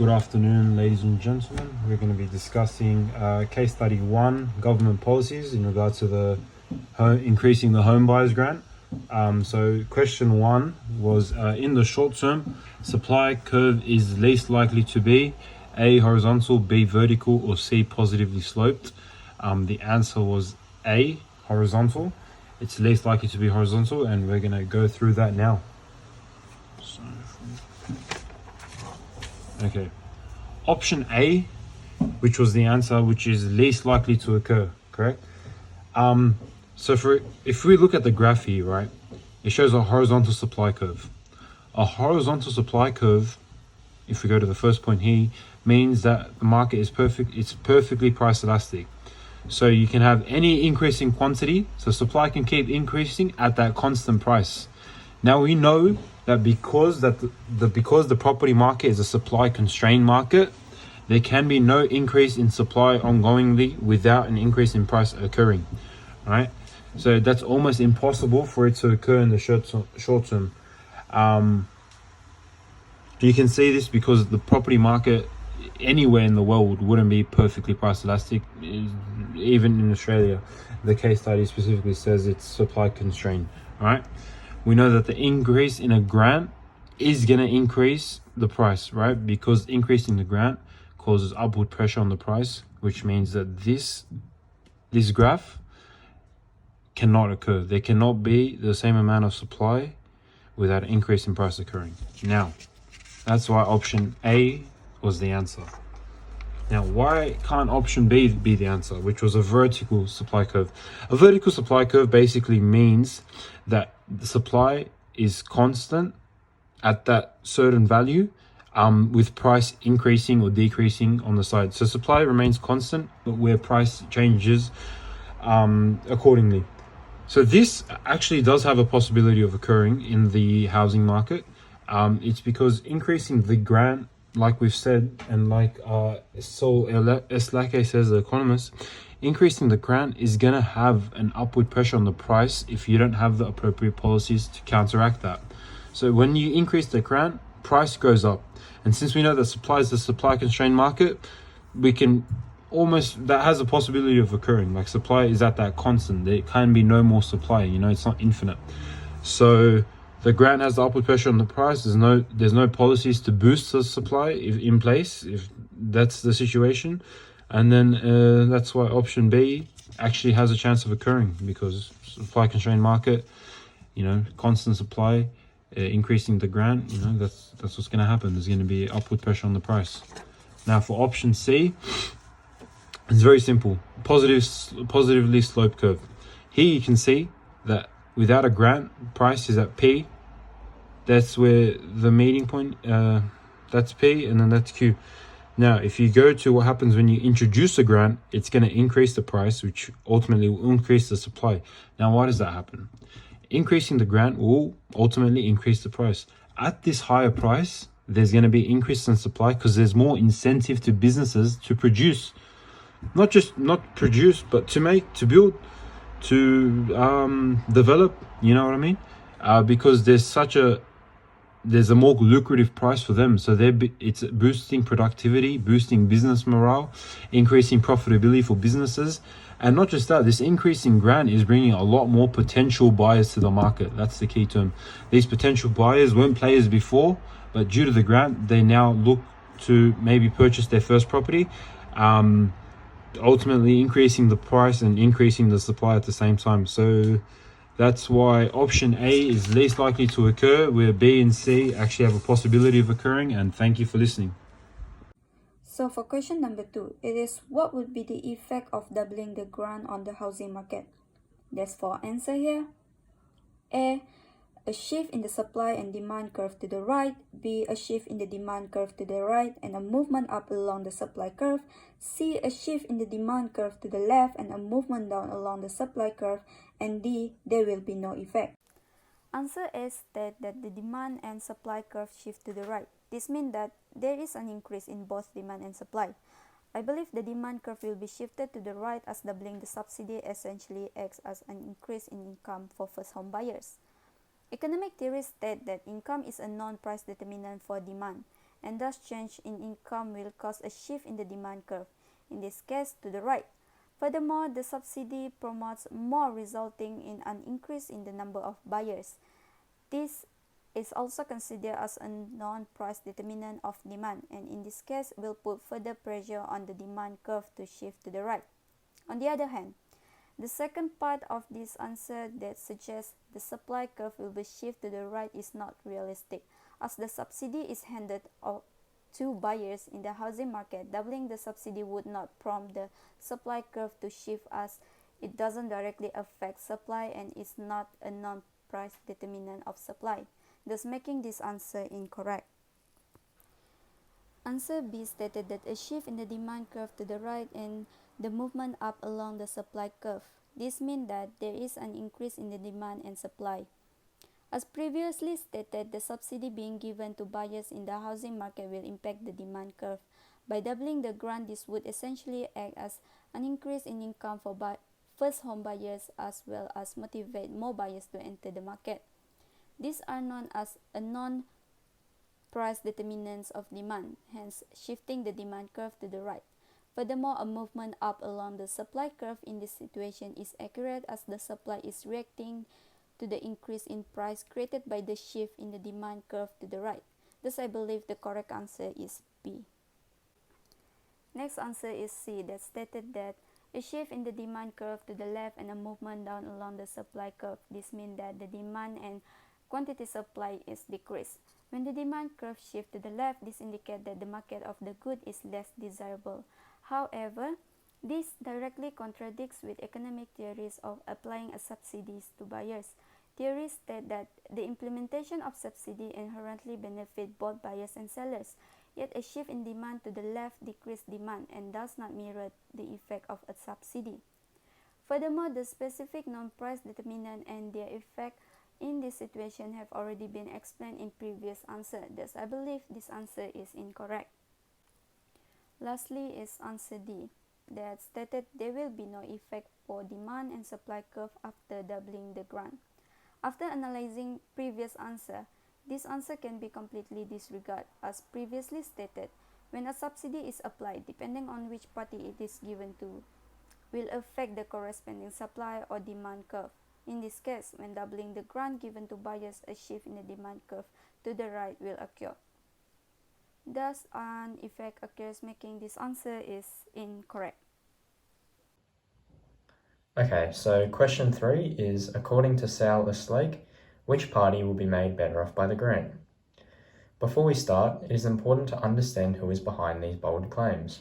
Good afternoon, ladies and gentlemen. We're going to be discussing case study 1, government policies in regards to the increasing the home buyers grant. So question 1 was in the short term, supply curve is least likely to be A, horizontal, B, vertical, or C, positively sloped. The answer was A, horizontal. It's least likely to be horizontal, and we're going to go through that now. Okay, option A, which was the answer, which is least likely to occur, correct? If we look at the graph here, right, it shows a horizontal supply curve. A horizontal supply curve, if we go to the first point here, means that the market is it's perfectly price elastic. So you can have any increase in quantity, so supply can keep increasing at that constant price. Now we know that because the property market is a supply constrained market, there can be no increase in supply ongoingly without an increase in price occurring, right? So that's almost impossible for it to occur in the short term. You can see this because the property market anywhere in the world wouldn't be perfectly price elastic. Even in Australia, the case study specifically says it's supply constrained, right? We know that the increase in a grant is going to increase the price, right? Because increasing the grant causes upward pressure on the price, which means that this graph cannot occur. There cannot be the same amount of supply without an increase in price occurring. Now, that's why option A was the answer. Now, why can't option B be the answer, which was a vertical supply curve? A vertical supply curve basically means that the supply is constant at that certain value, with price increasing or decreasing on the side. So supply remains constant, but where price changes accordingly. So this actually does have a possibility of occurring in the housing market. It's because increasing the grant, like we've said, and like Saul Eslake says, the economist, increasing the grant is going to have an upward pressure on the price if you don't have the appropriate policies to counteract that. So when you increase the grant, price goes up. And since we know that supply is a supply constrained market, that has a possibility of occurring. Like supply is at that constant. There can be no more supply, it's not infinite. So the grant has the upward pressure on the price. There's no policies to boost the supply in place if that's the situation. And then that's why option B actually has a chance of occurring, because supply constrained market, constant supply, increasing the grant, that's what's going to happen. There's going to be upward pressure on the price. Now for option C, it's very simple. Positively sloped curve. Here you can see that without a grant, price is at P. That's where the meeting point, that's P, and then that's Q. Now, if you go to what happens when you introduce a grant, it's going to increase the price, which ultimately will increase the supply. Now, why does that happen? Increasing the grant will ultimately increase the price. At this higher price, there's going to be increase in supply because there's more incentive to businesses to produce. Not produce, but to build, to develop, you know what I mean? Because there's a more lucrative price for them. So it's boosting productivity, boosting business morale, increasing profitability for businesses. And not just that, this increase in grant is bringing a lot more potential buyers to the market. That's the key term. These potential buyers weren't players before, but due to the grant, they now look to maybe purchase their first property, ultimately increasing the price and increasing the supply at the same time. So that's why option A is least likely to occur, where B and C actually have a possibility of occurring. And thank you for listening. So for question number 2, it is what would be the effect of doubling the grant on the housing market? There's 4 answers here. A shift in the supply and demand curve to the right. B, a shift in the demand curve to the right and a movement up along the supply curve. C, a shift in the demand curve to the left and a movement down along the supply curve. And D, there will be no effect. Answer A states that the demand and supply curve shift to the right. This means that there is an increase in both demand and supply. I believe the demand curve will be shifted to the right as doubling the subsidy essentially acts as an increase in income for first home buyers. Economic theories state that income is a non-price determinant for demand, and thus change in income will cause a shift in the demand curve, in this case to the right. Furthermore, the subsidy promotes more, resulting in an increase in the number of buyers. This is also considered as a non-price determinant of demand, and in this case will put further pressure on the demand curve to shift to the right. On the other hand, the second part of this answer that suggests the supply curve will be shifted to the right is not realistic, as the subsidy is handed to buyers in the housing market. Doubling the subsidy would not prompt the supply curve to shift, as it doesn't directly affect supply and is not a non-price determinant of supply, thus making this answer incorrect. Answer B stated that a shift in the demand curve to the right and the movement up along the supply curve. This means that there is an increase in the demand and supply. As previously stated, the subsidy being given to buyers in the housing market will impact the demand curve. By doubling the grant, this would essentially act as an increase in income for first home buyers, as well as motivate more buyers to enter the market. These are known as a non-price determinants of demand, hence shifting the demand curve to the right. Furthermore, a movement up along the supply curve in this situation is accurate, as the supply is reacting to the increase in price created by the shift in the demand curve to the right. Thus, I believe the correct answer is B. Next answer is C, that stated that a shift in the demand curve to the left and a movement down along the supply curve. This means that the demand and quantity supply is decreased. When the demand curve shifts to the left, this indicates that the market of the good is less desirable. However, this directly contradicts with economic theories of applying a subsidies to buyers. Theories state that the implementation of subsidy inherently benefit both buyers and sellers, yet a shift in demand to the left decreases demand and does not mirror the effect of a subsidy. Furthermore, the specific non-price determinant and their effect in this situation have already been explained in previous answer. Thus, I believe this answer is incorrect. Lastly is answer D, that stated there will be no effect for demand and supply curve after doubling the grant. After analyzing previous answer, this answer can be completely disregarded. As previously stated, when a subsidy is applied, depending on which party it is given to, will affect the corresponding supply or demand curve. In this case, when doubling the grant given to buyers, a shift in the demand curve to the right will occur. Thus, an effect occurs, making this answer is incorrect. Okay, so question 3 is, according to Sal Eslake, which party will be made better off by the grant? Before we start, it is important to understand who is behind these bold claims.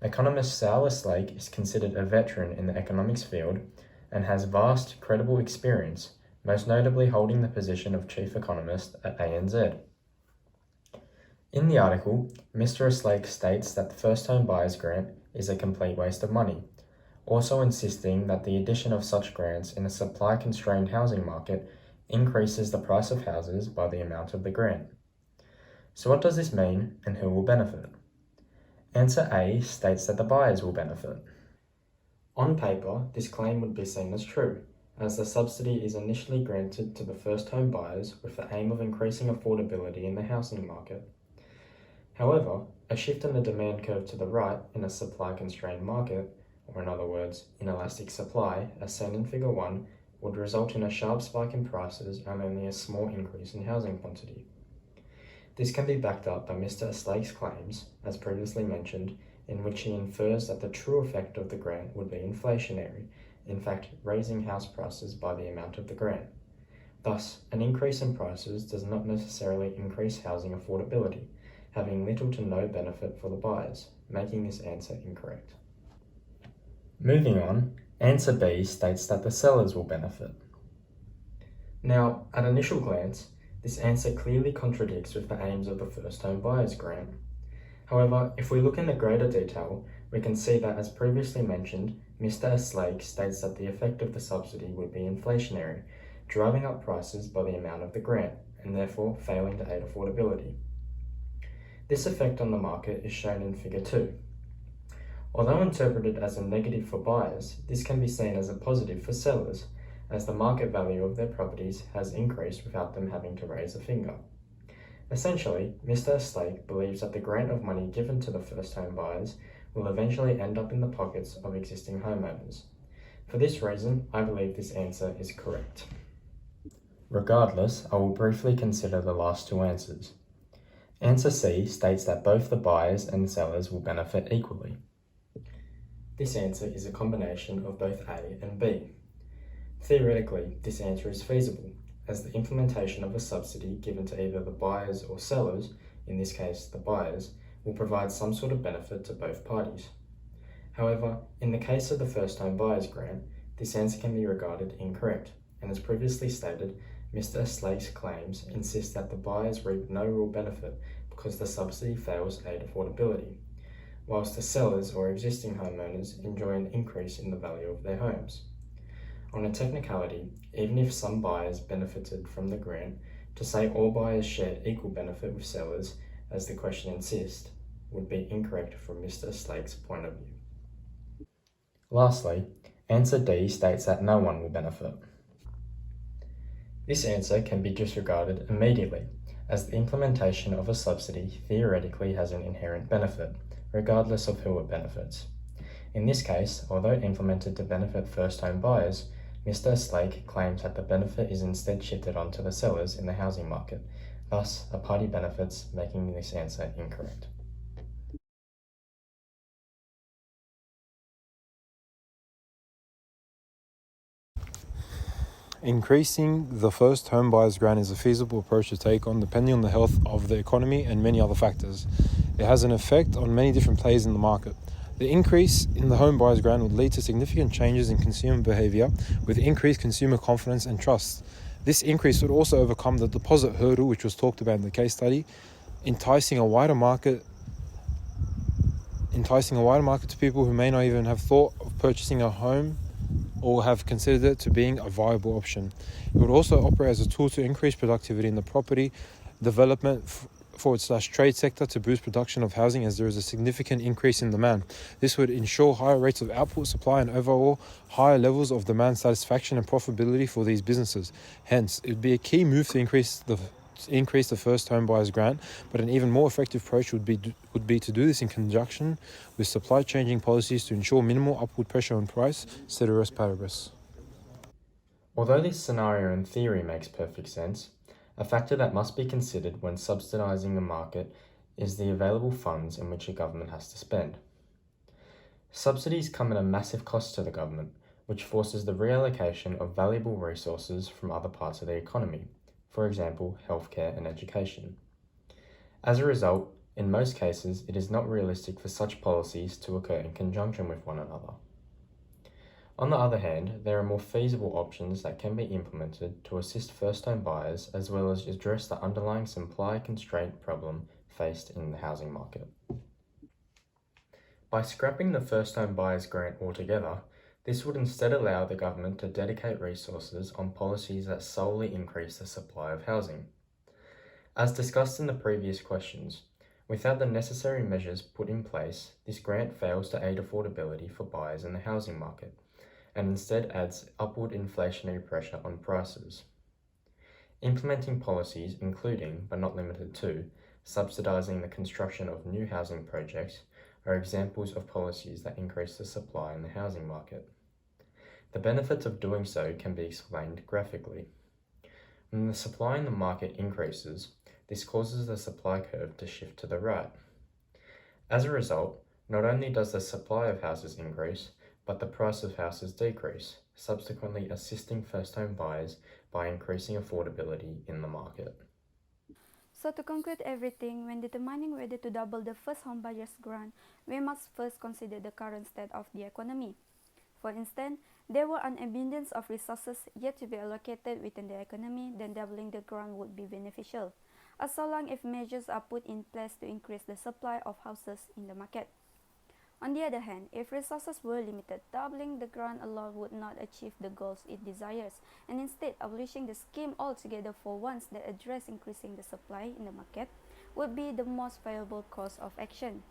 Economist Sal Eslake is considered a veteran in the economics field and has vast, credible experience, most notably holding the position of chief economist at ANZ. In the article, Mr. Eslake states that the First Home Buyers Grant is a complete waste of money, also insisting that the addition of such grants in a supply-constrained housing market increases the price of houses by the amount of the grant. So what does this mean, and who will benefit? Answer A states that the buyers will benefit. On paper, this claim would be seen as true, as the subsidy is initially granted to the first home buyers with the aim of increasing affordability in the housing market. However, a shift in the demand curve to the right in a supply-constrained market, or in other words, inelastic supply, as seen in Figure 1, would result in a sharp spike in prices and only a small increase in housing quantity. This can be backed up by Mr. Eslake's claims, as previously mentioned, in which he infers that the true effect of the grant would be inflationary, in fact raising house prices by the amount of the grant. Thus, an increase in prices does not necessarily increase housing affordability, having little to no benefit for the buyers, making this answer incorrect. Moving on, answer B states that the sellers will benefit. Now, at initial glance, this answer clearly contradicts with the aims of the First Home Buyers Grant. However, if we look in the greater detail, we can see that, as previously mentioned, Mr. Eslake states that the effect of the subsidy would be inflationary, driving up prices by the amount of the grant, and therefore failing to aid affordability. This effect on the market is shown in Figure 2. Although interpreted as a negative for buyers, this can be seen as a positive for sellers, as the market value of their properties has increased without them having to raise a finger. Essentially, Mr. Slake believes that the grant of money given to the first home buyers will eventually end up in the pockets of existing homeowners. For this reason, I believe this answer is correct. Regardless, I will briefly consider the last two answers. Answer C states that both the buyers and sellers will benefit equally. This answer is a combination of both A and B. Theoretically, this answer is feasible, as the implementation of a subsidy given to either the buyers or sellers, in this case the buyers, will provide some sort of benefit to both parties. However, in the case of the first home buyers grant, this answer can be regarded incorrect, and as previously stated, Mr. Slake's claims insist that the buyers reap no real benefit because the subsidy fails aid affordability, whilst the sellers or existing homeowners enjoy an increase in the value of their homes. On a technicality, even if some buyers benefited from the grant, to say all buyers share equal benefit with sellers, as the question insists, would be incorrect from Mr. Slake's point of view. Lastly, answer D states that no one will benefit. This answer can be disregarded immediately, as the implementation of a subsidy theoretically has an inherent benefit, regardless of who it benefits. In this case, although implemented to benefit first home buyers, Mr. Slake claims that the benefit is instead shifted onto the sellers in the housing market, thus a party benefits, making this answer incorrect. Increasing the first home buyer's grant is a feasible approach to take on depending on the health of the economy and many other factors. It has an effect on many different players in the market. The increase in the home buyer's grant would lead to significant changes in consumer behavior with increased consumer confidence and trust. This increase would also overcome the deposit hurdle, which was talked about in the case study, enticing a wider market to people who may not even have thought of purchasing a home or have considered it to being a viable option. It would also operate as a tool to increase productivity in the property development /trade sector to boost production of housing, as there is a significant increase in demand. This would ensure higher rates of output, supply, and overall higher levels of demand satisfaction and profitability for these businesses. Hence, it would be a key move to increase the first home buyers grant, but an even more effective approach would be to do this in conjunction with supply changing policies to ensure minimal upward pressure on price, ceteris paribus. Although this scenario in theory makes perfect sense, a factor that must be considered when subsidising the market is the available funds in which a government has to spend. Subsidies come at a massive cost to the government, which forces the reallocation of valuable resources from other parts of the economy, for example, healthcare and education. As a result, in most cases, it is not realistic for such policies to occur in conjunction with one another. On the other hand, there are more feasible options that can be implemented to assist first-home buyers as well as address the underlying supply constraint problem faced in the housing market. By scrapping the first-home buyers grant altogether, this would instead allow the government to dedicate resources on policies that solely increase the supply of housing. As discussed in the previous questions, without the necessary measures put in place, this grant fails to aid affordability for buyers in the housing market, and instead adds upward inflationary pressure on prices. Implementing policies including, but not limited to, subsidising the construction of new housing projects are examples of policies that increase the supply in the housing market. The benefits of doing so can be explained graphically. When the supply in the market increases, this causes the supply curve to shift to the right. As a result, not only does the supply of houses increase, but the price of houses decrease, subsequently assisting first-home buyers by increasing affordability in the market. So to conclude everything, when determining whether to double the first home buyers grant, we must first consider the current state of the economy. For instance, there were an abundance of resources yet to be allocated within the economy, then doubling the grant would be beneficial, as so long as measures are put in place to increase the supply of houses in the market. On the other hand, if resources were limited, doubling the grant alone would not achieve the goals it desires, and instead abolishing the scheme altogether for ones that address increasing the supply in the market would be the most viable course of action.